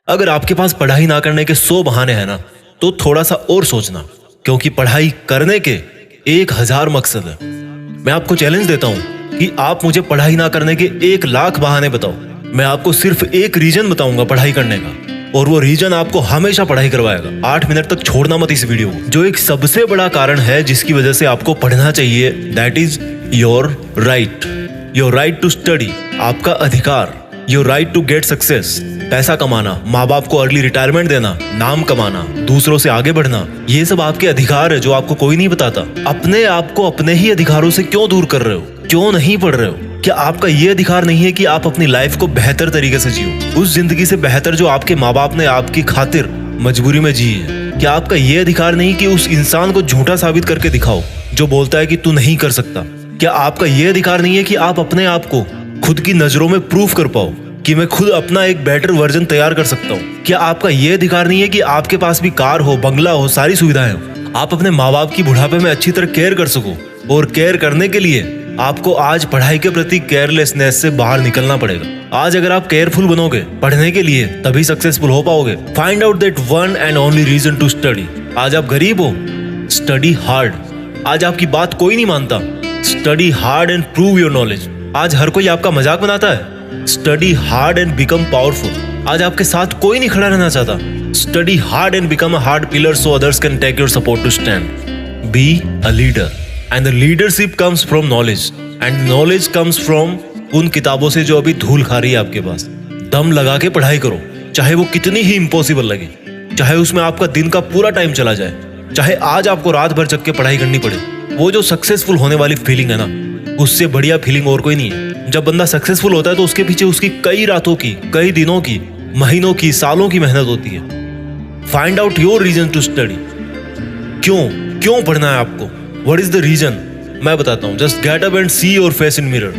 अगर आपके पास पढ़ाई ना करने के 100 बहाने हैं ना, तो थोड़ा सा और सोचना, क्योंकि पढ़ाई करने के 1000 मकसद है। मैं आपको चैलेंज देता हूं कि आप मुझे पढ़ाई ना करने के 1,00,000 बहाने बताओ, मैं आपको सिर्फ एक रीजन बताऊंगा पढ़ाई करने का, और वो रीजन आपको हमेशा पढ़ाई करवाएगा। 8 मिनट तक छोड़ना मत इस वीडियो को। जो एक सबसे बड़ा कारण है जिसकी वजह से आपको पढ़ना चाहिए, that is your right to study, आपका अधिकार। Your right to get success, पैसा कमाना, माँ बाप को अर्ली रिटायरमेंट देना, नाम कमाना, दूसरों से आगे बढ़ना, ये सब आपके अधिकार है जो आपको कोई नहीं बताता। अपने आप को अपने ही अधिकारों से क्यों दूर कर रहे हो? क्यों नहीं पढ़ रहे हो? क्या आपका ये अधिकार नहीं है कि आप अपनी लाइफ को बेहतर तरीके से जियो, उस जिंदगी से बेहतर जो आपके माँ बाप ने आपकी खातिर मजबूरी में जी है? क्या आपका ये अधिकार नहीं कि उस इंसान को झूठा साबित करके दिखाओ जो बोलता है कि तू नहीं कर सकता? क्या आपका ये अधिकार नहीं है कि आप अपने आप को खुद की नजरों में प्रूफ कर पाओ कि मैं खुद अपना एक बेटर वर्जन तैयार कर सकता हूँ? क्या आपका ये अधिकार नहीं है कि आपके पास भी कार हो, बंगला हो, सारी सुविधाएं हो, आप अपने माँ बाप की बुढ़ापे में अच्छी तरह केयर कर सको? और केयर करने के लिए आपको आज पढ़ाई के प्रति केयरलेसनेस से बाहर निकलना पड़ेगा। आज अगर आप केयरफुल बनोगे पढ़ने के लिए, तभी सक्सेसफुल हो पाओगे। Find out that one and only reason to study. आज आप गरीब हो, स्टडी हार्ड। आज आपकी बात कोई नहीं मानता, study hard and prove your knowledge. आज हर कोई आपका मजाक बनाता है, study hard and become powerful. आज आपके साथ कोई नहीं खड़ा रहना चाहता, study hard and become a hard pillar so others can take your support to stand. Be a leader and the leadership comes from knowledge and knowledge comes from उन किताबों से जो अभी धूल खा रही है आपके पास। दम लगा के पढ़ाई करो, चाहे वो कितनी ही इम्पॉसिबल लगे, चाहे उसमें आपका दिन का पूरा टाइम चला जाए, चाहे आज आपको रात भर जग के पढ़ाई करनी पड़े। वो जो सक्सेसफुल होने वाली फीलिंग है ना, उससे बढ़िया फीलिंग और कोई नहीं है। जब बंदा सक्सेसफुल होता है तो उसके पीछे उसकी कई रातों की, कई दिनों की, महीनों की, सालों की मेहनत होती है। Find out your reason to study. क्यों पढ़ना है आपको? What is the reason? मैं बताता हूं। Just get up and see your face in mirror.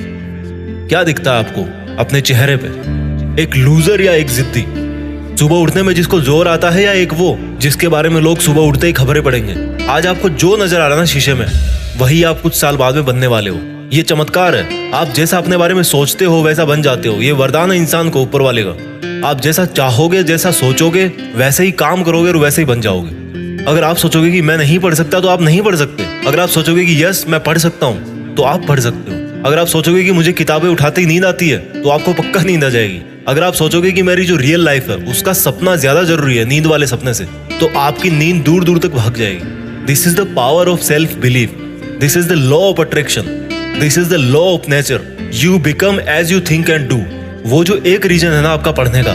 क्या दिखता है आपको अपने चेहरे पे? एक लूजर या एक जिद्दी? सुबह उठने में जिसको जोर आता है, या एक वो जिसके बारे में लोग सुबह उठते ही खबरें पढ़ेंगे? आज आपको जो नजर आ रहा है ना शीशे में, वही आप कुछ साल बाद में बनने वाले हो। ये चमत्कार है। आप जैसा अपने बारे में सोचते हो वैसा बन जाते हो। ये वरदान है इंसान को ऊपर वाले का। आप जैसा चाहोगे, जैसा सोचोगे, वैसे ही काम करोगे और वैसे ही बन जाओगे। अगर आप सोचोगे कि मैं नहीं पढ़ सकता, तो आप नहीं पढ़ सकते। अगर आप सोचोगे कि यस मैं पढ़ सकता हूँ, तो आप पढ़ सकते हो। अगर आप सोचोगे कि मुझे किताबें उठाते ही नींद आती है, तो आपको पक्का नींद आ जाएगी। अगर आप सोचोगे कि मेरी जो रियल लाइफ है उसका सपना ज्यादा जरूरी है नींद वाले सपने से, तो आपकी नींद दूर दूर तक भाग जाएगी। This is the power of self belief. This is the law of attraction. This is the law of nature. You become as you think and do. वो जो एक रीजन है ना आपका पढ़ने का,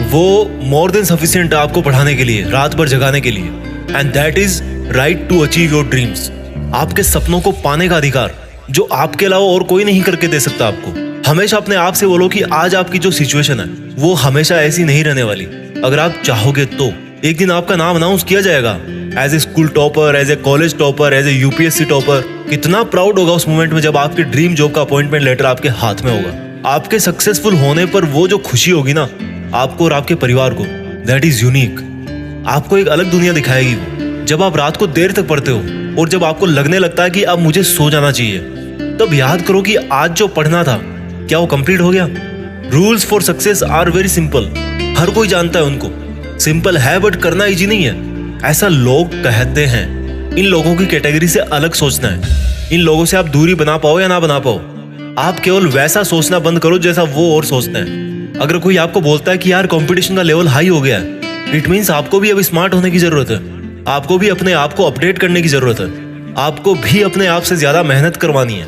वो मोर देन सफिशिएंट है आपको पढ़ाने के लिए, रात भर जगाने के लिए। And that is right to achieve your dreams. आपके सपनों को पाने का अधिकार जो आपके अलावा और कोई नहीं करके दे सकता आपको। हमेशा अपने आप से बोलो कि आज आपकी जो सिचुएशन है वो हमेशा ऐसी नहीं रहने वाली। अगर आप चाहोगे तो एक दिन आपका नाम अनाउंस किया जाएगा as a school topper, as a college topper, as a UPSC topper. कितना प्राउड होगा उस मोमेंट में जब आपके ड्रीम जॉब का अपॉइंटमेंट लेटर आपके हाथ में होगा। आपके सक्सेसफुल होने पर वो जो खुशी होगी ना आपको और आपके परिवार को, दैट इज यूनिक। आपको एक अलग दुनिया दिखाएगी वो। जब आप रात को देर तक पढ़ते हो और जब आपको लगने लगता है कि अब मुझे सो जाना चाहिए, तब याद करो कि आज जो पढ़ना था क्या वो कंप्लीट हो गया? Rules for success are very simple. हर कोई जानता है उनको। सिंपल है बट करना इजी नहीं है, ऐसा लोग कहते हैं। इन लोगों की कैटेगरी से अलग सोचना है। इन लोगों से आप दूरी बना पाओ या ना बना पाओ, आप केवल वैसा सोचना बंद करो जैसा वो और सोचते हैं। अगर कोई आपको बोलता है कि यार कंपटीशन का लेवल हाई हो गया है, इट मीन्स आपको भी अब स्मार्ट होने की जरूरत है। आपको भी अपने आप को अपडेट करने की जरूरत है। आपको भी अपने आप से ज्यादा मेहनत करवानी है।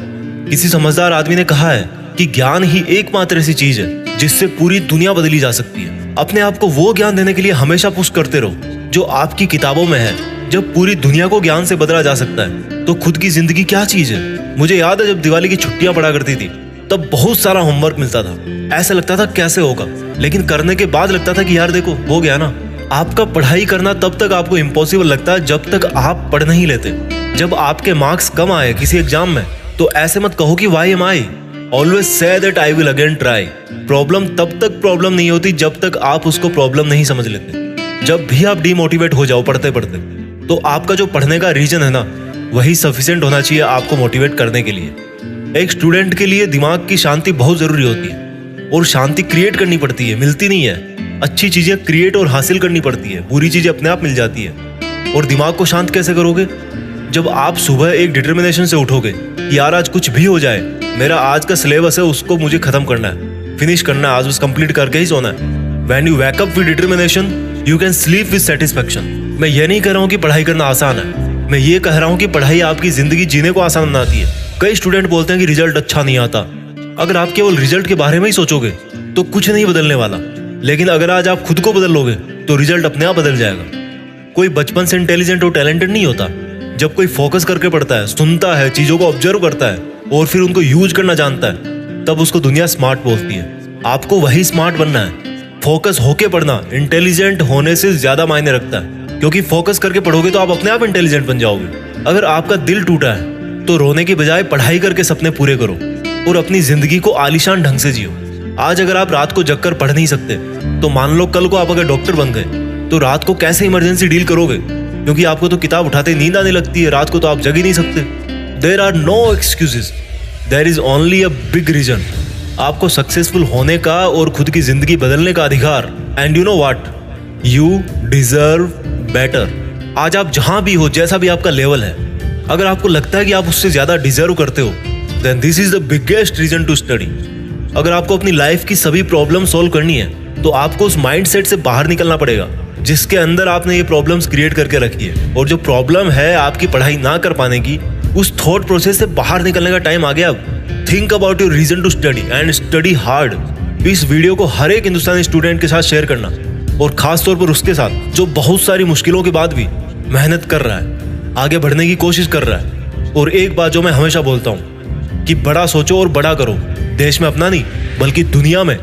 किसी समझदार आदमी ने कहा है कि ज्ञान ही एकमात्र ऐसी चीज है जिससे पूरी दुनिया बदली जा सकती है। अपने आप को वो ज्ञान देने के लिए हमेशा पुश करते रहो जो आपकी किताबों में है। जब पूरी दुनिया को ज्ञान से बदला जा सकता है तो खुद की जिंदगी क्या चीज है? मुझे याद है जब दिवाली की छुट्टियां पड़ा करती थी, तब बहुत सारा होमवर्क मिलता था। ऐसा लगता था कैसे होगा, लेकिन करने के बाद लगता था कि यार देखो हो गया ना। आपका पढ़ाई करना तब तक आपको इम्पॉसिबल लगता है जब तक आप पढ़ नहीं लेते। जब आपके मार्क्स कम आए किसी एग्जाम में, तो ऐसे मत कहो कि why am I. Always say that I will again try. Problem तब तक प्रॉब्लम नहीं होती जब तक आप उसको प्रॉब्लम नहीं समझ लेते। जब भी आप डिमोटिवेट हो जाओ पढ़ते पढ़ते, तो आपका जो पढ़ने का रीजन है ना, वही सफिशिएंट होना चाहिए आपको मोटिवेट करने के लिए। एक स्टूडेंट के लिए दिमाग की शांति बहुत जरूरी होती है, और शांति क्रिएट करनी पड़ती है, मिलती नहीं है। अच्छी चीजें क्रिएट और हासिल करनी पड़ती है, बुरी चीजें अपने आप मिल जाती है। और दिमाग को शांत कैसे करोगे? जब आप सुबह एक डिटर्मिनेशन से उठोगे कि यार आज कुछ भी हो जाए, मेरा आज का सिलेबस है उसको मुझे खत्म करना है, फिनिश करना है, आज बस कंप्लीट करके ही सोना है। When you wake up with determination, you can sleep with satisfaction। मैं ये नहीं कह रहा हूँ कि पढ़ाई करना आसान है, मैं ये कह रहा हूँ कि पढ़ाई आपकी जिंदगी जीने को आसान बनाती है। कई स्टूडेंट बोलते हैं कि रिजल्ट अच्छा नहीं आता। अगर आप केवल रिजल्ट के बारे में ही सोचोगे तो कुछ नहीं बदलने वाला, लेकिन अगर आज आप खुद को बदल लोगे तो रिजल्ट अपने आप बदल जाएगा। कोई बचपन से इंटेलिजेंट और टैलेंटेड नहीं होता। जब कोई फोकस करके पढ़ता है, सुनता है, चीजों को ऑब्जर्व करता है और फिर उनको यूज करना जानता है, तब उसको दुनिया स्मार्ट बोलती है। आपको वही स्मार्ट बनना है। फोकस होके पढ़ना इंटेलिजेंट होने से ज्यादा मायने रखता है, क्योंकि फोकस करके पढ़ोगे तो आप अपने आप इंटेलिजेंट बन जाओगे। अगर आपका दिल टूटा है तो रोने की बजाय पढ़ाई करके सपने पूरे करो और अपनी जिंदगी को आलीशान ढंग से जियो। आज अगर आप रात को जगकर पढ़ नहीं सकते तो मान लो कल को आप अगर डॉक्टर बन गए तो रात को कैसे इमरजेंसी डील करोगे? क्योंकि आपको तो किताब उठाते नींद आने लगती है, रात को तो आप जग ही नहीं सकते। There are no excuses, there is only a big reason. आपको सक्सेसफुल होने का और खुद की जिंदगी बदलने का अधिकार। And you know what, you deserve better. आज आप जहां भी हो, जैसा भी आपका लेवल है, अगर आपको लगता है कि आप उससे ज्यादा डिजर्व करते हो, then this is the biggest reason to study. अगर आपको अपनी लाइफ की सभी प्रॉब्लम सॉल्व करनी है तो आपको उस माइंडसेट से बाहर निकलना पड़ेगा जिसके अंदर आपने ये प्रॉब्लम्स क्रिएट करके रखी है। और जो प्रॉब्लम है आपकी पढ़ाई ना कर पाने की, उस थॉट प्रोसेस से बाहर निकलने का टाइम आ गया अब। Think about your reason to study and study hard. इस वीडियो को हर एक हिंदुस्तानी स्टूडेंट के साथ शेयर करना, और खास तौर पर उसके साथ जो बहुत सारी मुश्किलों के बाद भी मेहनत कर रहा है, आगे बढ़ने की कोशिश कर रहा है। और एक बात जो मैं हमेशा बोलता हूँ कि बड़ा सोचो और बड़ा करो। देश में अपना नहीं बल्कि दुनिया में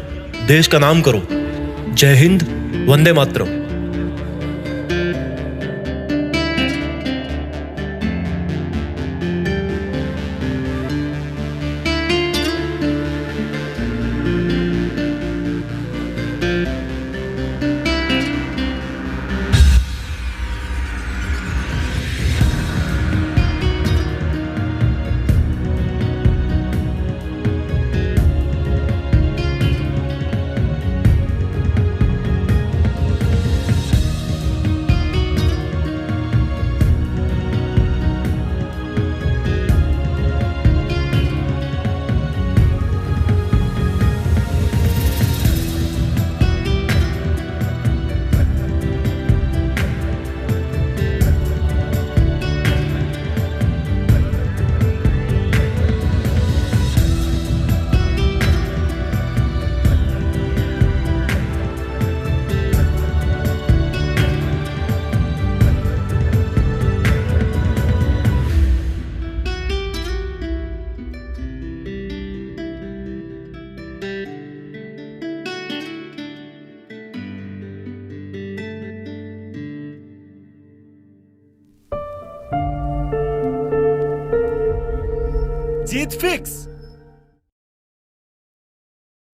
देश का नाम करो। जय हिंद, वंदे मातरम। जीत फिक्स।